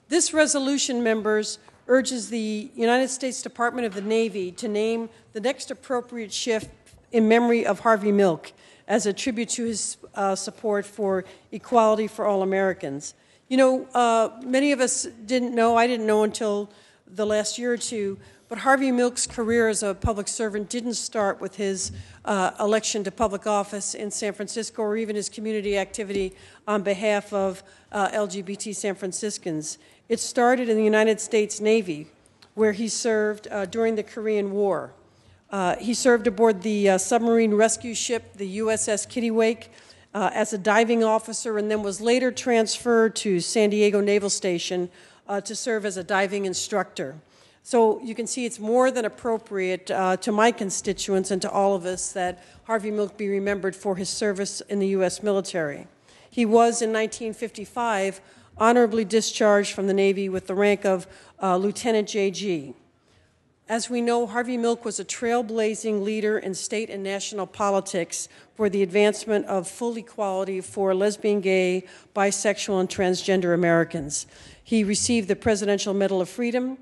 This resolution, members, urges the United States Department of the Navy to name the next appropriate ship in memory of Harvey Milk as a tribute to his support for equality for all Americans. You know, many of us didn't know, I didn't know until the last year or two, but Harvey Milk's career as a public servant didn't start with his election to public office in San Francisco or even his community activity on behalf of LGBT San Franciscans. It started in the United States Navy, where he served during the Korean War. He served aboard the submarine rescue ship, the USS Kittiwake, as a diving officer, and then was later transferred to San Diego Naval Station to serve as a diving instructor. So you can see it's more than appropriate to my constituents and to all of us that Harvey Milk be remembered for his service in the U.S. military. He was, in 1955, honorably discharged from the Navy with the rank of Lieutenant JG. As we know, Harvey Milk was a trailblazing leader in state and national politics for the advancement of full equality for lesbian, gay, bisexual, and transgender Americans. He received the Presidential Medal of Freedom,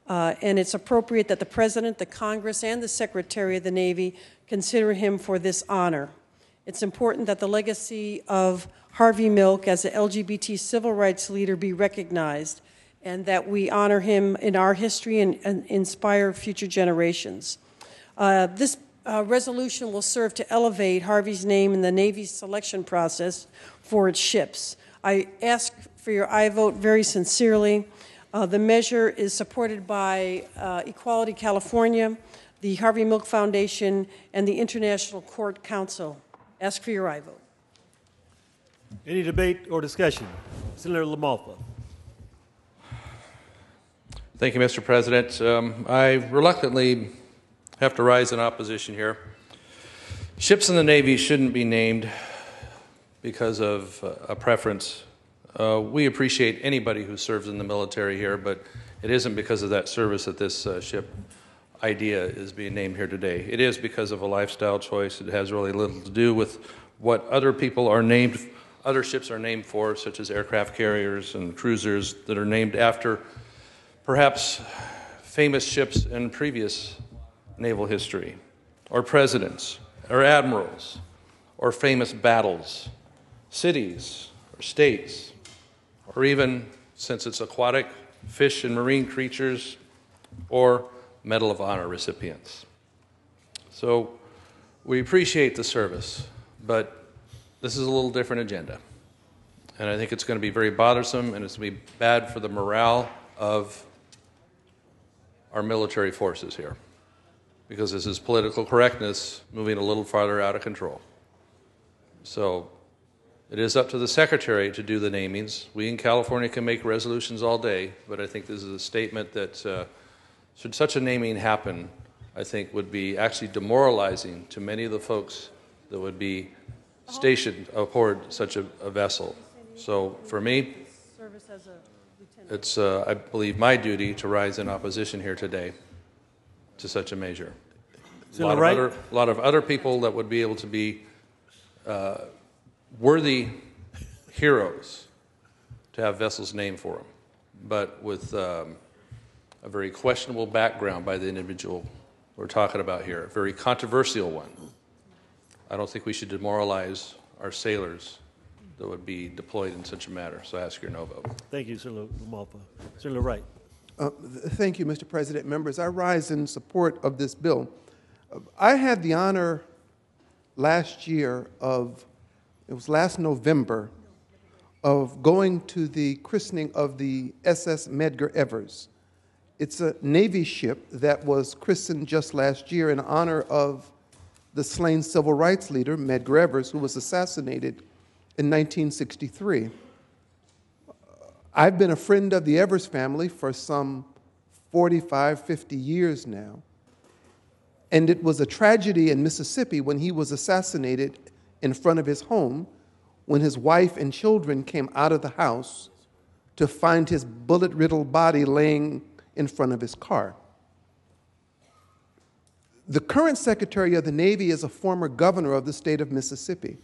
and it's appropriate that the President, the Congress, and the Secretary of the Navy consider him for this honor. It's important that the legacy of Harvey Milk as an LGBT civil rights leader be recognized, and that we honor him in our history and inspire future generations. This resolution will serve to elevate Harvey's name in the Navy's selection process for its ships. I ask for your aye vote very sincerely. The measure is supported by Equality California, the Harvey Milk Foundation, and the International Court Council. Ask for your aye vote. Any debate or discussion? Senator LaMalfa. Thank you, Mr. President. I reluctantly have to rise in opposition here. Ships in the Navy shouldn't be named because of a preference. We appreciate anybody who serves in the military here, but it isn't because of that service that this ship idea is being named here today. It is because of a lifestyle choice. It has really little to do with what other people are named, other ships are named for, such as aircraft carriers and cruisers that are named after perhaps famous ships in previous naval history, or presidents, or admirals, or famous battles, cities, or states, or even, since it's aquatic, fish and marine creatures, or Medal of Honor recipients. So we appreciate the service, but this is a little different agenda. And I think it's going to be very bothersome, and it's going to be bad for the morale of our military forces here, because this is political correctness moving a little farther out of control. So it is up to the Secretary to do the namings. We in California can make resolutions all day, but I think this is a statement that should such a naming happen, I think would be actually demoralizing to many of the folks that would be stationed aboard such a vessel. So for me, it's, I believe, my duty to rise in opposition here today to such a measure. A lot of other people that would be able to be worthy heroes to have vessels named for them, but with a very questionable background by the individual we're talking about here, a very controversial one. I don't think we should demoralize our sailors that would be deployed in such a matter. So I ask your no vote. Thank you, Senator LaMalfa. Senator Wright. Thank you, Mr. President. Members, I rise in support of this bill. I had the honor last year of, it was last November, of going to the christening of the SS Medgar Evers. It's a Navy ship that was christened just last year in honor of the slain civil rights leader, Medgar Evers, who was assassinated in 1963. I've been a friend of the Evers family for some 45, 50 years now. And it was a tragedy in Mississippi when he was assassinated in front of his home, when his wife and children came out of the house to find his bullet-riddled body laying in front of his car. The current Secretary of the Navy is a former governor of the state of Mississippi.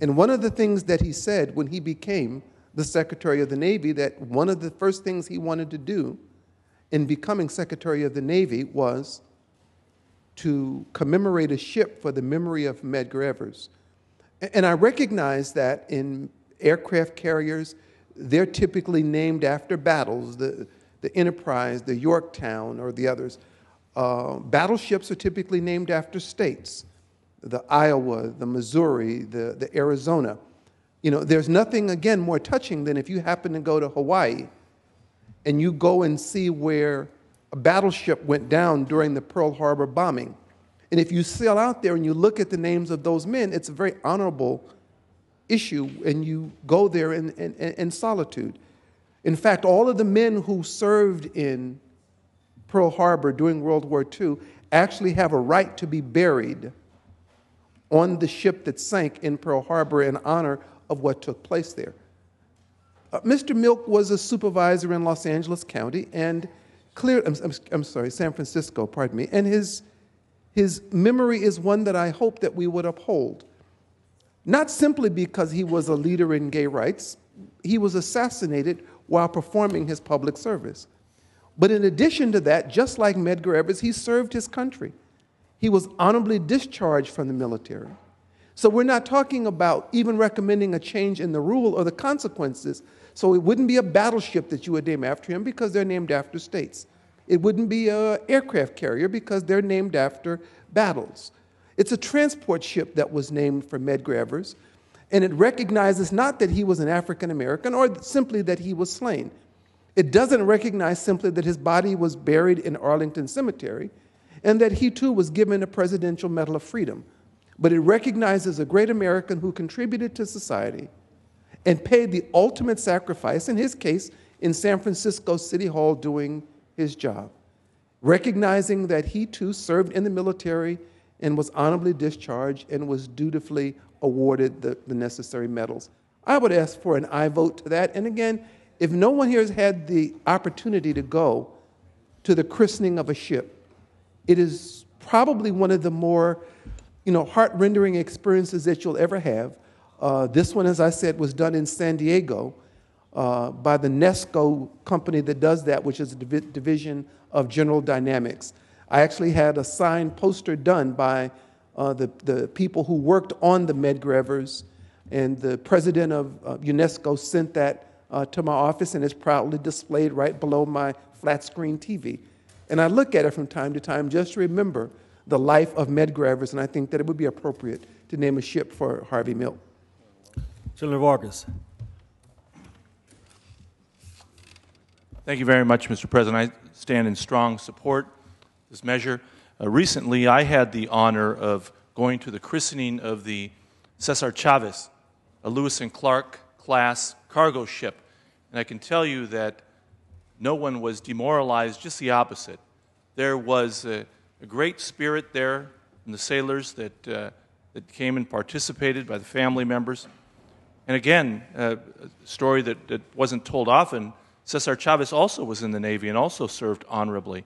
And one of the things that he said when he became the Secretary of the Navy that one of the first things he wanted to do in becoming Secretary of the Navy was to commemorate a ship for the memory of Medgar Evers. And I recognize that in aircraft carriers, they're typically named after battles, the Enterprise, the Yorktown, or the others. Battleships are typically named after states, the Iowa, the Missouri, the Arizona. You know, there's nothing, again, more touching than if you happen to go to Hawaii and you go and see where a battleship went down during the Pearl Harbor bombing. And if you sail out there and you look at the names of those men, it's a very honorable issue, and you go there in solitude. In fact, all of the men who served in Pearl Harbor during World War II actually have a right to be buried on the ship that sank in Pearl Harbor in honor of what took place there. Mr. Milk was a supervisor in Los Angeles County and San Francisco, pardon me, and his memory is one that I hope that we would uphold. Not simply because he was a leader in gay rights, he was assassinated while performing his public service. But in addition to that, just like Medgar Evers, he served his country. He was honorably discharged from the military. So we're not talking about even recommending a change in the rule or the consequences. So it wouldn't be a battleship that you would name after him because they're named after states. It wouldn't be an aircraft carrier because they're named after battles. It's a transport ship that was named for Medgar Evers, and it recognizes not that he was an African American or simply that he was slain. It doesn't recognize simply that his body was buried in Arlington Cemetery and that he too was given a Presidential Medal of Freedom, but it recognizes a great American who contributed to society and paid the ultimate sacrifice, in his case, in San Francisco City Hall doing his job, recognizing that he too served in the military and was honorably discharged and was dutifully awarded the necessary medals. I would ask for an aye vote to that. And again, if no one here has had the opportunity to go to the christening of a ship, it is probably one of the more heart-rendering experiences that you'll ever have. This one, as I said, was done in San Diego by the Nesco company that does that, which is a division of General Dynamics. I actually had a signed poster done by the people who worked on the Medgar Evers, and the president of UNESCO sent that to my office, and it's proudly displayed right below my flat-screen TV. And I look at it from time to time just to remember the life of Medgar Evers, and I think that it would be appropriate to name a ship for Harvey Milk. Senator Vargas. Thank you very much, Mr. President. I stand in strong support of this measure. Recently, I had the honor of going to the christening of the Cesar Chavez, a Lewis and Clark class cargo ship. And I can tell you that no one was demoralized, just the opposite. There was a great spirit there from the sailors that came and participated, by the family members. And again, a story that wasn't told often, Cesar Chavez also was in the Navy and also served honorably.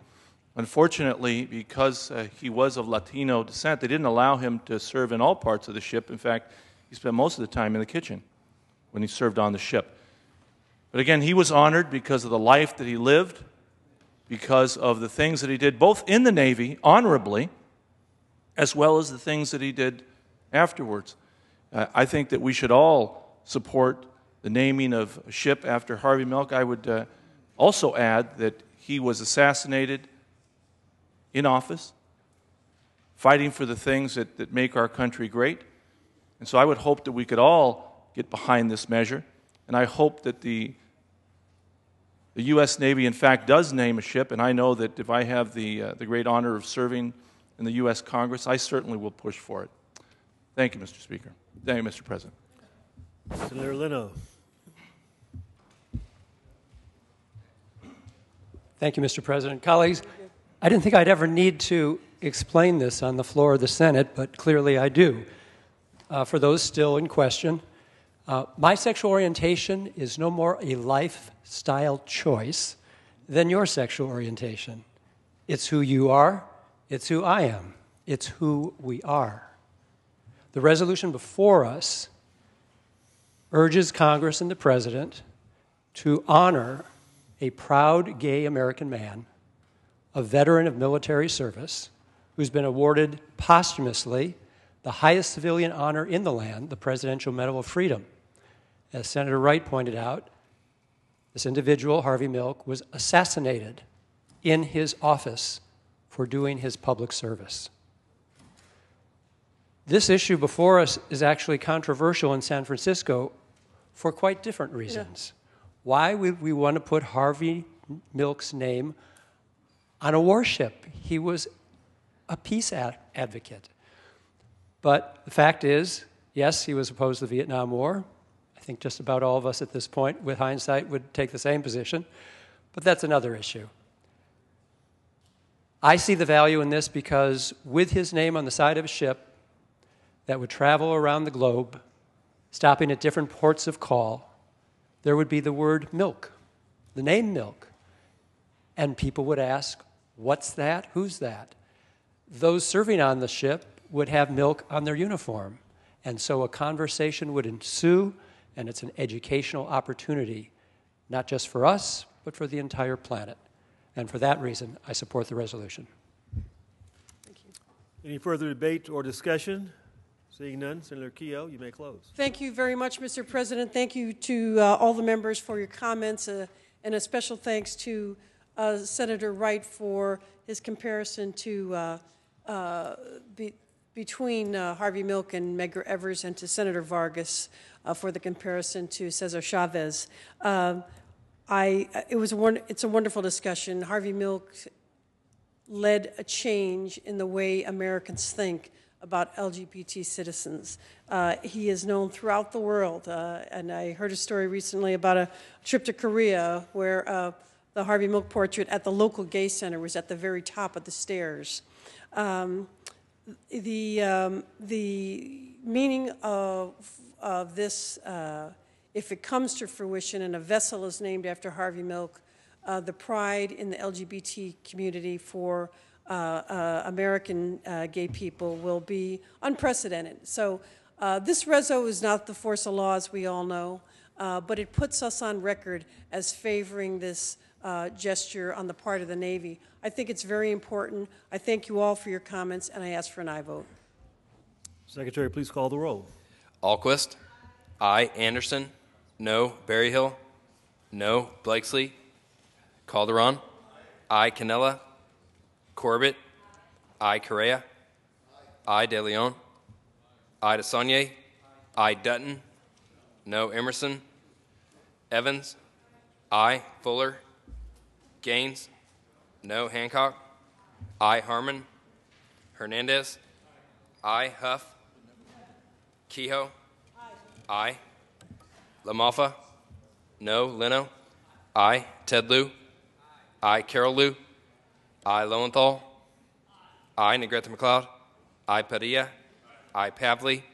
Unfortunately, because he was of Latino descent, they didn't allow him to serve in all parts of the ship. In fact, he spent most of the time in the kitchen when he served on the ship. But again, he was honored because of the life that he lived, because of the things that he did, both in the Navy, honorably, as well as the things that he did afterwards. I think that we should all support the naming of a ship after Harvey Milk. I would also add that he was assassinated in office, fighting for the things that make our country great. And so I would hope that we could all get behind this measure. And I hope that the U.S. Navy, in fact, does name a ship. And I know that if I have the great honor of serving in the U.S. Congress, I certainly will push for it. Thank you, Mr. Speaker. Thank you, Mr. President. Senator Leno. Thank you, Mr. President. Colleagues, I didn't think I'd ever need to explain this on the floor of the Senate, but clearly I do. For those still in question, my sexual orientation is no more a lifestyle choice than your sexual orientation. It's who you are, it's who I am, it's who we are. The resolution before us urges Congress and the President to honor a proud gay American man, a veteran of military service, who's been awarded posthumously the highest civilian honor in the land, the Presidential Medal of Freedom. As Senator Wright pointed out, this individual, Harvey Milk, was assassinated in his office for doing his public service. This issue before us is actually controversial in San Francisco for quite different reasons. Why would we want to put Harvey Milk's name on a warship? He was a peace advocate. But the fact is, yes, he was opposed to the Vietnam War. I think just about all of us at this point, with hindsight, would take the same position. But that's another issue. I see the value in this because with his name on the side of a ship that would travel around the globe, stopping at different ports of call, there would be the word milk, the name Milk. And people would ask, what's that? Who's that? Those serving on the ship would have milk on their uniform. And so a conversation would ensue, and it's an educational opportunity, not just for us, but for the entire planet. And for that reason, I support the resolution. Thank you. Any further debate or discussion? Seeing none, Senator Kehoe, you may close. Thank you very much, Mr. President. Thank you to all the members for your comments, and a special thanks to Senator Wright for his comparison to between Harvey Milk and Medgar Evers, and to Senator Vargas for the comparison to Cesar Chavez. It's a wonderful discussion. Harvey Milk led a change in the way Americans think about LGBT citizens. He is known throughout the world, and I heard a story recently about a trip to Korea where the Harvey Milk portrait at the local gay center was at the very top of the stairs. The meaning of this, if it comes to fruition and a vessel is named after Harvey Milk, the pride in the LGBT community for American gay people will be unprecedented. So this reso is not the force of law, as we all know, but it puts us on record as favoring this gesture on the part of the Navy. I think it's very important. I thank you all for your comments, and I ask for an aye vote. Secretary, please call the roll. Alquist. Aye. Anderson. No. Berryhill. No. Blakesley. Calderon. Aye. Canella. Corbett. Aye. Correa. Aye. De Leon. Aye. DeSaulnier. Aye. Dutton. No. Emerson. Evans. Aye. Fuller. Gaines. No. Hancock. Aye. Harmon. Hernandez. Aye. Huff. Kehoe. Aye. LaMalfa. No. Leno. Aye. Ted Lieu. Aye. Carol Lieu. Aye. Lowenthal. Aye. Negrete McLeod. Aye. Padilla. Aye. Pavley.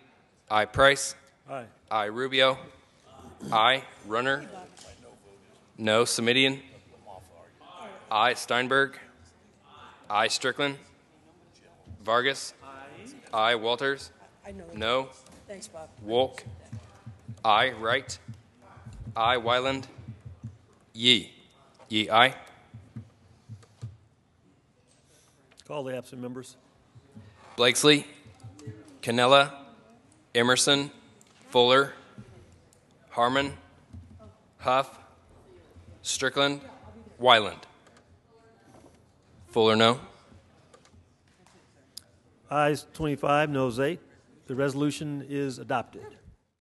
Aye. Price. Aye. Aye. Rubio. Aye. Runner. No. Semidian. Aye. Steinberg. Aye. Strickland. Vargas. Aye. Walters. No. Thanks, Bob. Wolk. Aye. Wright. Aye. Wyland. Yee. Yee. Aye. Call the absent members. Blakesley. Canella. Emerson. Fuller. Harmon. Huff. Strickland. Wyland. Fuller, no. Ayes 25, noes 8. The resolution is adopted.